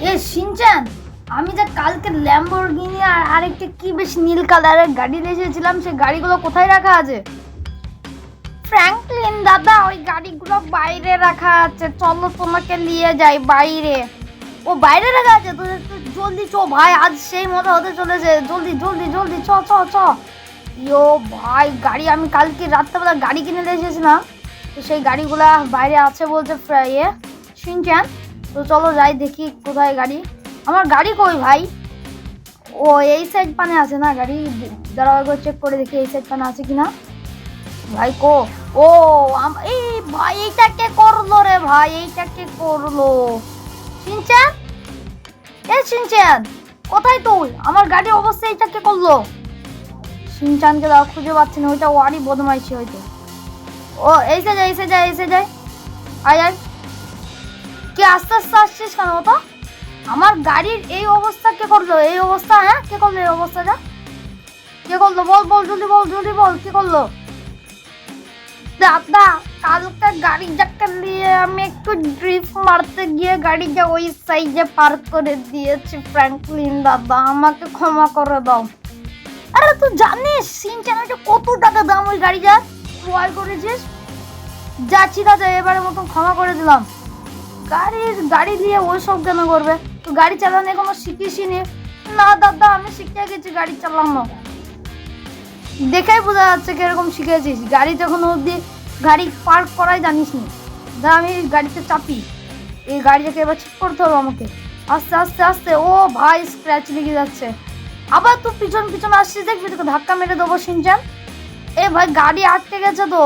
এ Shinchan, আমি যে কালকে ল্যাম্বরগিনি আর আরেকটা কি বেশ নীল কালারের গাড়ি দেখেছিলাম, সেই গাড়িগুলো কোথায় রাখা আছে? ফ্র্যাঙ্কলিন দাদা, ওই গাড়িগুলো বাইরে রাখা আছে, চলো তোমাকে নিয়ে যাই বাইরে। ও বাইরে রাখা আছে তো, একটু জলদি চ ভাই, আজ সেই মজা হতে চলেছে। জলদি জলদি জলদি চ চ চ। ইয়ো ভাই, গাড়ি আমি কালকে রাত্রেবেলা গাড়ি কিনে দিয়ে এসেছিলাম, তো সেই গাড়িগুলা বাইরে আছে বলছে ইয়ে শিনচান। তো চলো যাই দেখি কোথায় গাড়ি। আমার গাড়ি কই ভাই? ও এই সাইড পানে আছে না গাড়ি? দাঁড়াও একবার চেক করে দেখি এই সাইড পানে আছে কিনা। ভাই কো? ও এই ভাই, এইটা কে করলো রে ভাই? এইটা কে করলো? শিনচান, এ শিনচান, কোথায় তুই? আমার গাড়ির অবস্থা এইটা কে করলো? শিনচানকে দাও, খুঁজে পাচ্ছি না, ওইটা ওয়ারই বদমাইশি হয়তো। ও এসে যায় এসে যায় এসে যায়, আয় আয়। কে আস্তে আস্তে আসছিস কেন? তো আমার গাড়ির এই অবস্থা কে করলো? এই অবস্থা, হ্যাঁ কে করলো এই অবস্থাটা? কে করলো? বল বল জলদি বল, জলদি বল, কে করলো? দাদা, কালকে গাড়িটাকে নিয়ে আমি একটু ড্রিফট মারতে গিয়ে গাড়িটা ওই সাইডে পার্ক করে দিয়েছি। ফ্র্যাঙ্কলিন দাদা, আমাকে ক্ষমা করে দাও। আরে তুই জানিস সিনচানাটা কত টাকা দাম ওই গাড়িটা ক্রয় করেছিস? যা ঠিক আছে, এবারের মতন ক্ষমা করে দিলাম। গাড়ি দিয়ে ওই সব কেন করবে? তুই গাড়ি চালানো এখনো শিখিসনি? না দাদা, আমি শিখে গেছি গাড়ি চালানো। দেখেই বোঝা যাচ্ছে কিরকম শিখেছিস। গাড়ি যখন অব্দি গাড়ি পার্ক করাই জানিস নি। দাঁড়া, আমি গাড়িতে চাপি। এই গাড়িটাকে এবার ঠিক করতে হবে আমাকে। আস্তে আস্তে আস্তে। ও ভাই, স্ক্র্যাচ লেগে যাচ্ছে। আবার তুই পিছন পিছন আসছিস, দেখবি তোকে ধাক্কা মেরে দেবো শিনচান। এ ভাই, গাড়ি আটকে গেছে তো,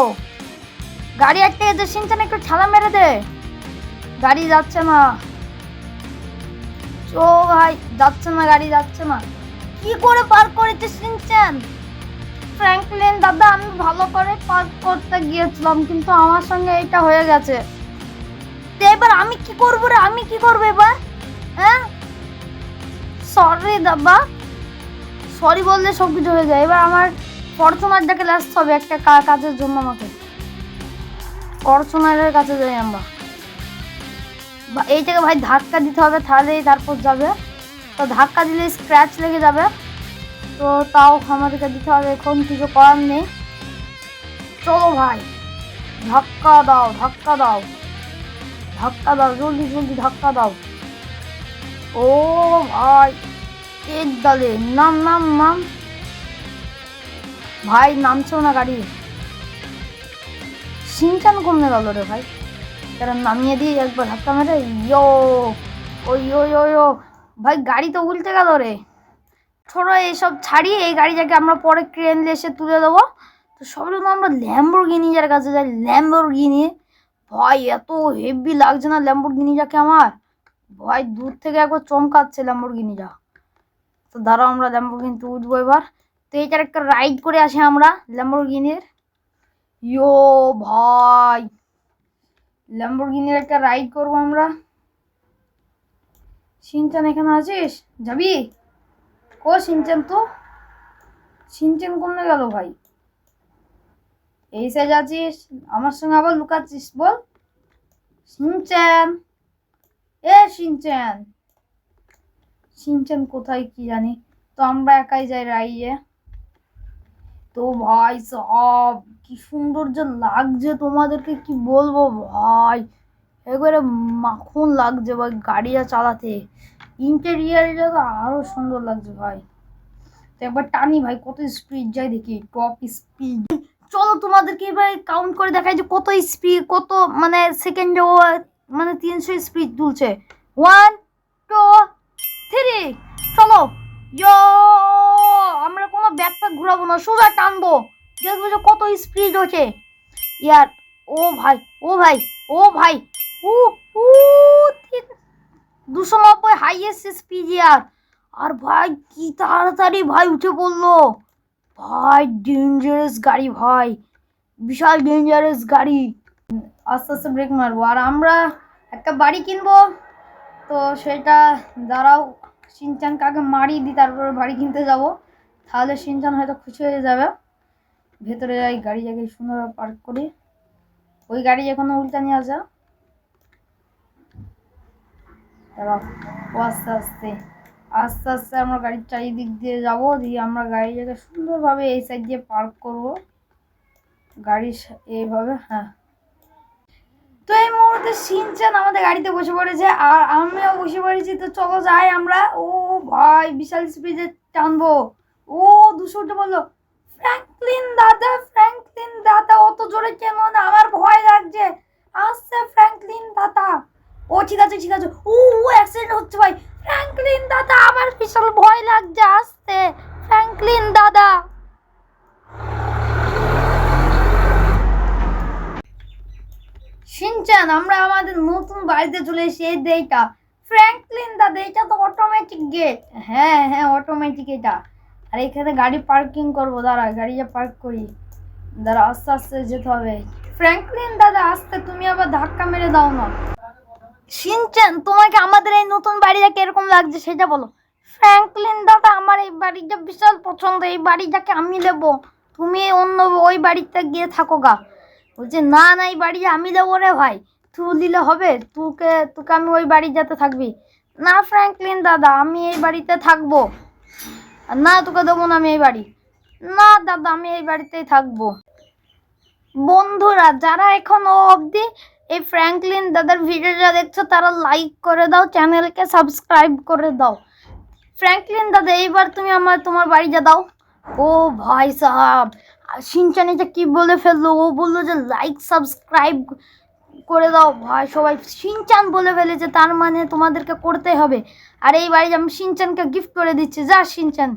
গাড়ি আটকে গেছে। শিনচান একটু ঠেলা মেরে দে, গাড়ি যাচ্ছে না। ও ভাই, যাচ্ছে না, গাড়ি যাচ্ছে না। কি করে পার্ক করেছিস শিনচান? ফ্র্যাঙ্কলিন দাদা, আমি ভালো করে পার্ক করতে গিয়েছিলাম, কিন্তু আমার সঙ্গে এটা হয়ে গেছে। তো এবার আমি কি করবো রে? আমি কি করবো এবার? হ্যাঁ, সরি দাদা। সরি বললে সবকিছু হয়ে যায়। এবার আমার ফরচুনারটাকে আসতে হবে একটা কাজের জন্য। আমাকে ফরচুনারের কাছে যাই আমরা। এইটাকে ভাই ধাক্কা দিতে হবে, তাহলেই তারপর যাবে। তো ধাক্কা দিলে স্ক্র্যাচ লেগে যাবে, তো তাও আমাদেরকে দিতে হবে, এখন কিছু করার নেই। চলো ভাই, ধাক্কা দাও ধাক্কা দাও ধাক্কা দাও, জলদি জলদি ধাক্কা দাও। ও ভাই, এর দলে নাম নাম নাম। ভাই নামছেও না গাড়ি। সিনচান কমে গেল রে ভাই। তারা নামিয়ে দিয়ে একবার ধাক্কা মেরে ইয়ো। ওই ওই ওই ও ভাই, গাড়ি তো উল্টে গেল রে। ছোড়ো এইসব ছাড়িয়ে, এই গাড়িটাকে আমরা পরে ক্রেন এসে তুলে দেবো। তো সবসময় আমরা ল্যাম্বরগিনির কাছে যাই। ল্যাম্বরগিনি ভাই, এত হেভি লাগছে না ল্যাম্বরগিনিটাকে আমার? ভাই দূর থেকে একবার চমকাচ্ছে ল্যাম্বরগিনিটা। তো দাঁড়াও, আমরা ল্যাম্বরগিনিতে উঠবো এবার। তো এইটার একটা রাইড করে আসি আমরা ল্যাম্বরগিনির। ইয়ো ভাই, ল্যাম্বরগিনির একটা রাইড করবো আমরা। সিনচান এখানে আছিস? যাবি? ও সিনচান, তো সিনচান কমে গেল ভাই। এই সাইজ আছিস, আমার সঙ্গে আবার লুকাচ্ছিস? বল সিনচান, এ সিনচান। সিনচান কোথায় কি জানি। তো আমরা একাই যাই রাইয়ে। তো ভাই সব কি সুন্দর যে লাগছে, তোমাদেরকে কি বলবো ভাই, একবারে মাখন লাগছে ভাই গাড়িটা চালাতে। ইন্টেরিয়ারটা তো আরো সুন্দর লাগছে ভাই। তো একবার টানি ভাই, কত স্পিড যায় দেখি, টপ স্পিড। চলো তোমাদেরকে এবার কাউন্ট করে দেখাই যে কত স্পিড, কত মানে সেকেন্ডে ও মানে 300 স্পিড তুলছে। 1 2 3, চলো। ইয়ো, আমরা কোনো ব্যাকপ্যাক ঘুরাবো না, সোজা টানবো, দেখবো যে কত স্পিড হচ্ছে। ইয়ার, ও ভাই ও ভাই ও ভাই, উ উ 290 হাইয়েস্ট স্পিড ইয়ার। আর ভাই কি তাড়াতাড়ি ভাই উঠে পড়লো ভাই, ডেঞ্জারাস গাড়ি ভাই, বিশাল ডেঞ্জারাস গাড়ি। আস্তে আস্তে ব্রেক মারবো। আর আমরা একটা বাড়ি কিনবো, তো সেটা দাঁড়াও, সিনচানকে আগে মারিয়ে দিই, তারপরে বাড়ি কিনতে যাব। তাহলে সিনচান হয়তো খুশি হয়ে যাবে। ভেতরে যাই, গাড়ি জায়গায় সুন্দর পার্ক করি। ওই গাড়ি এখনো উল্টা নিয়ে আসা। দাঁড়াও, ও আস্তে আস্তে আস্তে আস্তে আমরা গাড়ির চারিদিক দিয়ে যাবো, দিয়ে আমরা গাড়িটাকে সুন্দরভাবে এই সাইড দিয়ে পার্ক করবো গাড়ি এইভাবে। হ্যাঁ, তো এই মুহূর্তে শিনচান আমাদের গাড়িতে বসে পড়েছে আর আমিও বসে পড়েছি। তো চলো যাই আমরা। ও ভাই বিশাল স্পিডে টানবো। ও 200 উঠে বললো। ফ্র্যাঙ্কলিন দাদা অত জোরে কেন না, আমার ভয় লাগছে। আসছে ফ্র্যাঙ্কলিন দাদা। ও ঠিক আছে ঠিক আছে। ও অ্যাক্সিডেন্ট হচ্ছে ভাই। ফ্র্যাঙ্কলিন দাদা আমার বিশাল ভয় লাগছে, আসছে ফ্র্যাঙ্কলিন দাদা। শিনচান আমরা আমাদের নতুন বাড়িতে চলে এসেছি। এই এইটা ফ্র্যাঙ্কলিন দাদা, এটা তো অটোমেটিক গেট। হ্যাঁ হ্যাঁ অটোমেটিক এটা। আর এখানে গাড়ি পার্কিং করবো, দাঁড়া গাড়িটা পার্ক করি। দাঁড়া আস্তে আস্তে যেতে হবে। ফ্র্যাঙ্কলিন দাদা আসতে, তুমি আবার ধাক্কা মেরে দাও না। শিনচান তোমাকে আমাদের এই নতুন বাড়িটা কিরকম লাগছে সেটা বলো। ফ্র্যাঙ্কলিন দাদা আমার এই বাড়িটা বিশাল পছন্দ, এই বাড়িটাকে আমি নেবো, তুমি অন্য ওই বাড়িতে গিয়ে থাকো গা। বলছে না না এই বাড়ি আমি দেবো রে ভাই, তুই দিলে হবে, তোকে আমি ওই বাড়ি যেতে থাকবি না। ফ্র্যাঙ্কলিন দাদা আমি এই বাড়িতে থাকবো না, তোকে দেবো না আমি এই বাড়ি। না দাদা আমি এই বাড়িতেই থাকবো। বন্ধুরা যারা এখনো অবধি এই ফ্র্যাঙ্কলিন দাদার ভিডিওটা দেখছো তারা লাইক করে দাও, চ্যানেলকে সাবস্ক্রাইব করে দাও। ফ্র্যাঙ্কলিন দাদা এইবার তুমি তোমার বাড়িটা দাও। ও ভাই সাহাব শিনচান এটা কি বলে ফেললো, ও বললো যে লাইক সাবস্ক্রাইব করে দাও। ভাই সবাই শিনচান বলে ফেলেছে, তার মানে তোমাদেরকে করতে হবে। আর এই বাড়ি আমি শিনচানকে গিফট করে দিচ্ছি। যা শিনচান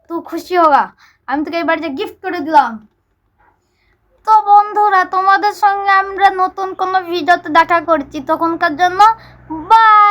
তুই খুশি হোগা, আমি তোকে এই বাড়িটা গিফট করে দিলাম। তো বন্ধুরা তোমাদের সঙ্গে আমরা নতুন কোনো ভিডিওতে দেখা করছি, তখনকার জন্য বাই।